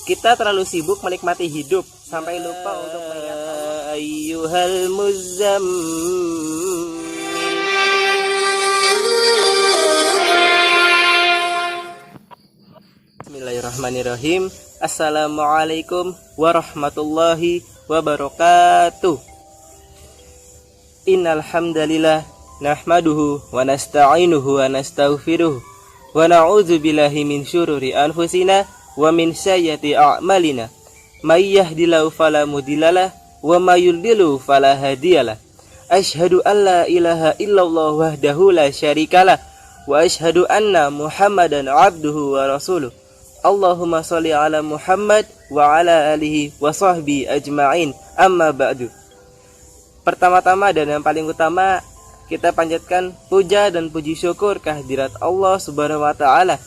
Kita terlalu sibuk menikmati hidup sampai lupa untuk mengingat Allah. Ayyuhal muzammil. Bismillahirrahmanirrahim. Assalamualaikum warahmatullahi wabarakatuh. Innal hamdalillah nahmaduhu wa nasta'inuhu wa nastaghfiruh wa na'udzu billahi min syururi anfusina wa min sayyiati a'malina. May yahdihillahu fala mudhillalah wa may yudlil fala hadiyalah. Asyhadu an la ilaha illallah wahdahu la syarikalah wa asyhadu anna Muhammadan abduhu wa rasuluh. Allahumma sholli ala Muhammad wa ala alihi wa sahbihi ajma'in. Amma ba'du. Pertama-tama dan yang paling utama, kita panjatkan puja dan puji syukur kehadirat Allah Subhanahu wa taala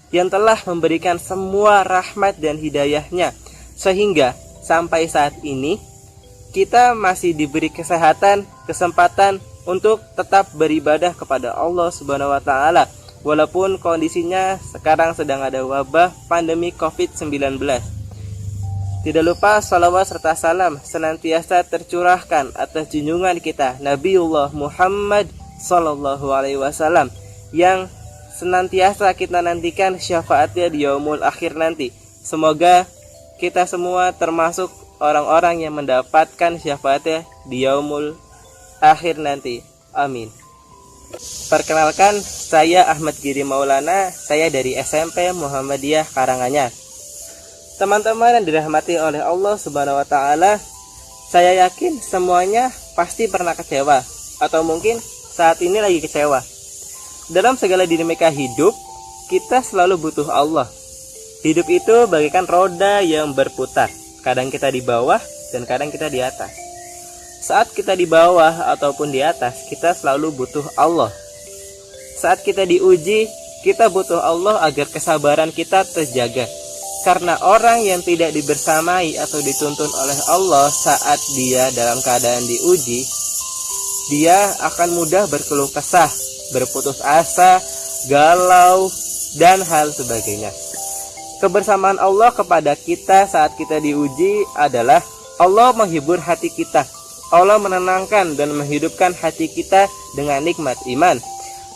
yang telah memberikan semua rahmat dan hidayahnya sehingga sampai saat ini kita masih diberi kesehatan, kesempatan untuk tetap beribadah kepada Allah Subhanahu wa taala walaupun kondisinya sekarang sedang ada wabah pandemi COVID-19. Tidak lupa salawat serta salam senantiasa tercurahkan atas junjungan kita Nabiullah Muhammad sallallahu alaihi wasallam yang senantiasa kita nantikan syafaatnya di yaumul akhir nanti. Semoga kita semua termasuk orang-orang yang mendapatkan syafaatnya di yaumul akhir nanti. Amin. Perkenalkan, saya Ahmad Giri Maulana, saya dari SMP Muhammadiyah Karanganyar. Teman-teman yang dirahmati oleh Allah Subhanahu wa taala, saya yakin semuanya pasti pernah kecewa atau mungkin saat ini lagi kecewa. Dalam segala dinamika hidup, kita selalu butuh Allah. Hidup itu bagaikan roda yang berputar. Kadang kita di bawah dan kadang kita di atas. Saat kita di bawah ataupun di atas, kita selalu butuh Allah. Saat kita diuji, kita butuh Allah agar kesabaran kita terjaga. Karena orang yang tidak dibersamai atau dituntun oleh Allah saat dia dalam keadaan diuji, dia akan mudah berkeluh kesah, berputus asa, galau, dan hal sebagainya. Kebersamaan Allah kepada kita saat kita diuji adalah Allah menghibur hati kita. Allah menenangkan dan menghidupkan hati kita dengan nikmat iman.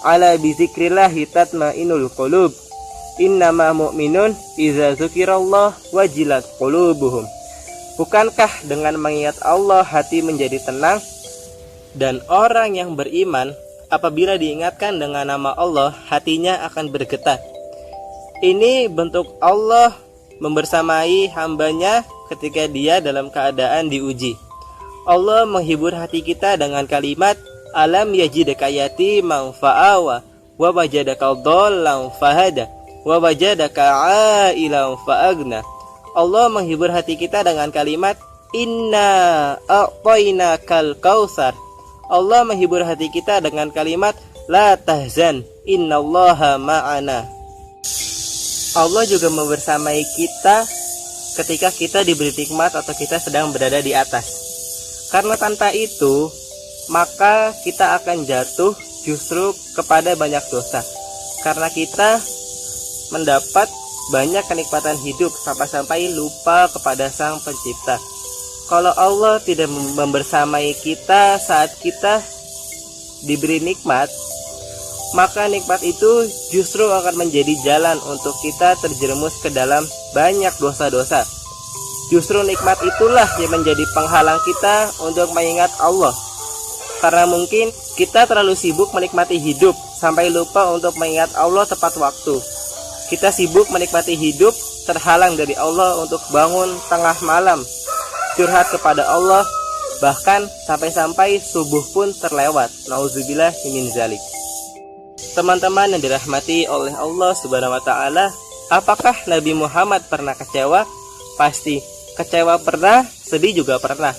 Ala bizikrillahi tatmainul qulub. Innama mu'minun iza dzukirallah wajilat qulubuhum. Bukankah dengan mengingat Allah hati menjadi tenang? Dan orang yang beriman apabila diingatkan dengan nama Allah, hatinya akan bergetar. Ini bentuk Allah membersamai hambanya ketika dia dalam keadaan diuji. Allah menghibur hati kita dengan kalimat alam yajidaka yatiman fa'awa wa wajadaka dhallan fahada wa wajadaka 'ailan fa'agna. Allah menghibur hati kita dengan kalimat inna a'tainakal kautsar. Allah menghibur hati kita dengan kalimat la tahzan innallaha ma'ana. Allah juga membersamai kita ketika kita diberi nikmat atau kita sedang berada di atas. Karena tanpa itu, maka kita akan jatuh justru kepada banyak dosa. Karena kita mendapat banyak kenikmatan hidup sampai-sampai lupa kepada Sang Pencipta. Kalau Allah tidak membersamai kita saat kita diberi nikmat, maka nikmat itu justru akan menjadi jalan untuk kita terjerumus ke dalam banyak dosa-dosa. Justru nikmat itulah yang menjadi penghalang kita untuk mengingat Allah. Karena mungkin kita terlalu sibuk menikmati hidup sampai lupa untuk mengingat Allah tepat waktu. Kita sibuk menikmati hidup, terhalang dari Allah untuk bangun tengah malam, curhat kepada Allah, bahkan sampai-sampai subuh pun terlewat. Nauzubillah min zalik. Teman-teman yang dirahmati oleh Allah Subhanahu wa taala, apakah Nabi Muhammad pernah kecewa? Pasti. Kecewa pernah, sedih juga pernah.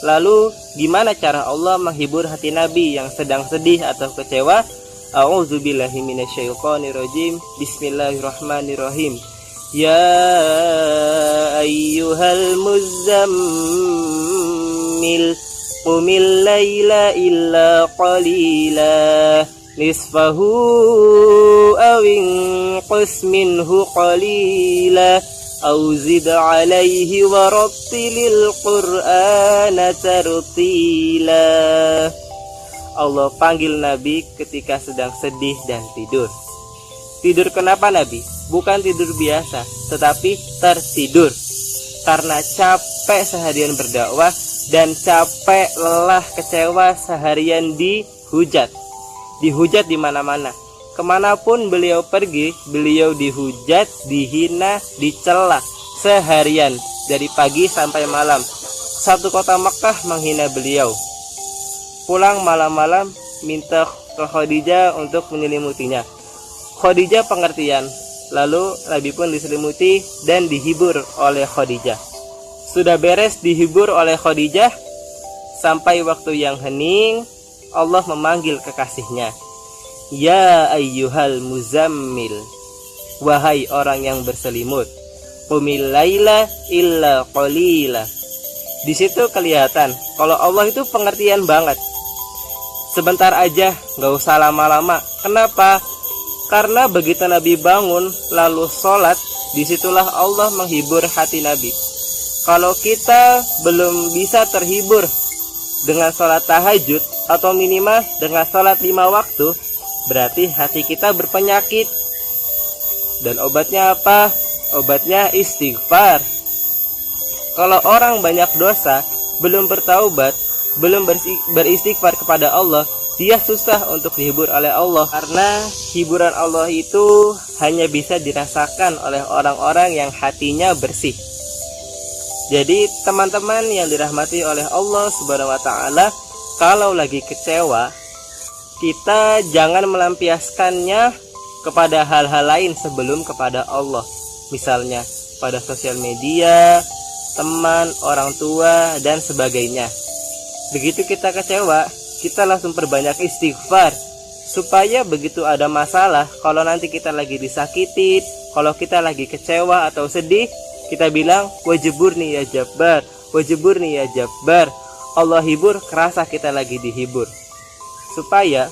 Lalu gimana cara Allah menghibur hati Nabi yang sedang sedih atau kecewa? A'udzubillahi minasyaitonirrajim. Bismillahirrahmanirrahim. Ya ayyuhal muzammil qumil laila illa qalila nisfahu aw inqus minhu qalila au zid 'alaihi warattilil Qur'ana tartila. Allah panggil Nabi ketika sedang sedih dan tidur. Tidur kenapa Nabi? Bukan tidur biasa, tetapi tertidur. Karena capek seharian berdakwah dan capek, lelah, kecewa seharian dihujat di mana-mana. Kemanapun beliau pergi, beliau dihujat, dihina, dicela seharian dari pagi sampai malam. Satu kota Makkah menghina beliau. Pulang malam-malam minta ke Khadijah untuk menyelimutinya. Khadijah pengertian. Lalu Nabi pun diselimuti dan dihibur oleh Khadijah. Sudah beres dihibur oleh Khadijah, sampai waktu yang hening, Allah memanggil kekasihnya. Ya ayyuhal muzammil, wahai orang yang berselimut, qumil laila illa qalila. Di situ kelihatan kalau Allah itu pengertian banget. Sebentar aja, gak usah lama-lama. Kenapa? Karena begitu Nabi bangun lalu sholat, disitulah Allah menghibur hati Nabi. Kalau kita belum bisa terhibur dengan sholat tahajud atau minimal dengan sholat 5 waktu, berarti hati kita berpenyakit. Dan obatnya apa? Obatnya istighfar. Kalau orang banyak dosa, belum bertaubat, belum beristighfar kepada Allah, dia susah untuk dihibur oleh Allah. Karena hiburan Allah itu hanya bisa dirasakan oleh orang-orang yang hatinya bersih. Jadi teman-teman yang dirahmati oleh Allah Subhanahu wa Ta'ala, kalau lagi kecewa, kita jangan melampiaskannya kepada hal-hal lain sebelum kepada Allah. Misalnya pada sosial media, teman, orang tua, dan sebagainya. Begitu kita kecewa, kita langsung perbanyak istighfar, supaya begitu ada masalah, kalau nanti kita lagi disakitin, kalau kita lagi kecewa atau sedih, kita bilang wajiburni ya Jabbar, wajiburni ya Jabbar. Allah hibur, kerasa kita lagi dihibur. Supaya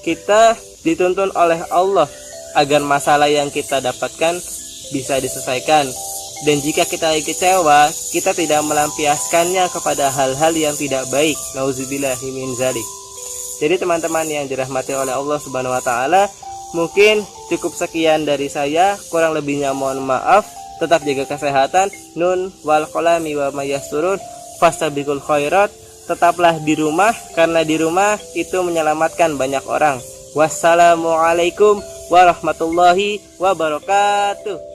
kita dituntun oleh Allah agar masalah yang kita dapatkan bisa diselesaikan. Dan jika kita kecewa, kita tidak melampiaskannya kepada hal-hal yang tidak baik. Nauzubillahi min dzalik. Jadi teman-teman yang dirahmati oleh Allah Subhanahu wa Ta'ala, mungkin cukup sekian dari saya. Kurang lebihnya mohon maaf. Tetap jaga kesehatan. Nun wal qalami wa may yasturun fastabiqul khairat. Tetaplah di rumah, karena di rumah itu menyelamatkan banyak orang. Wassalamualaikum warahmatullahi wabarakatuh.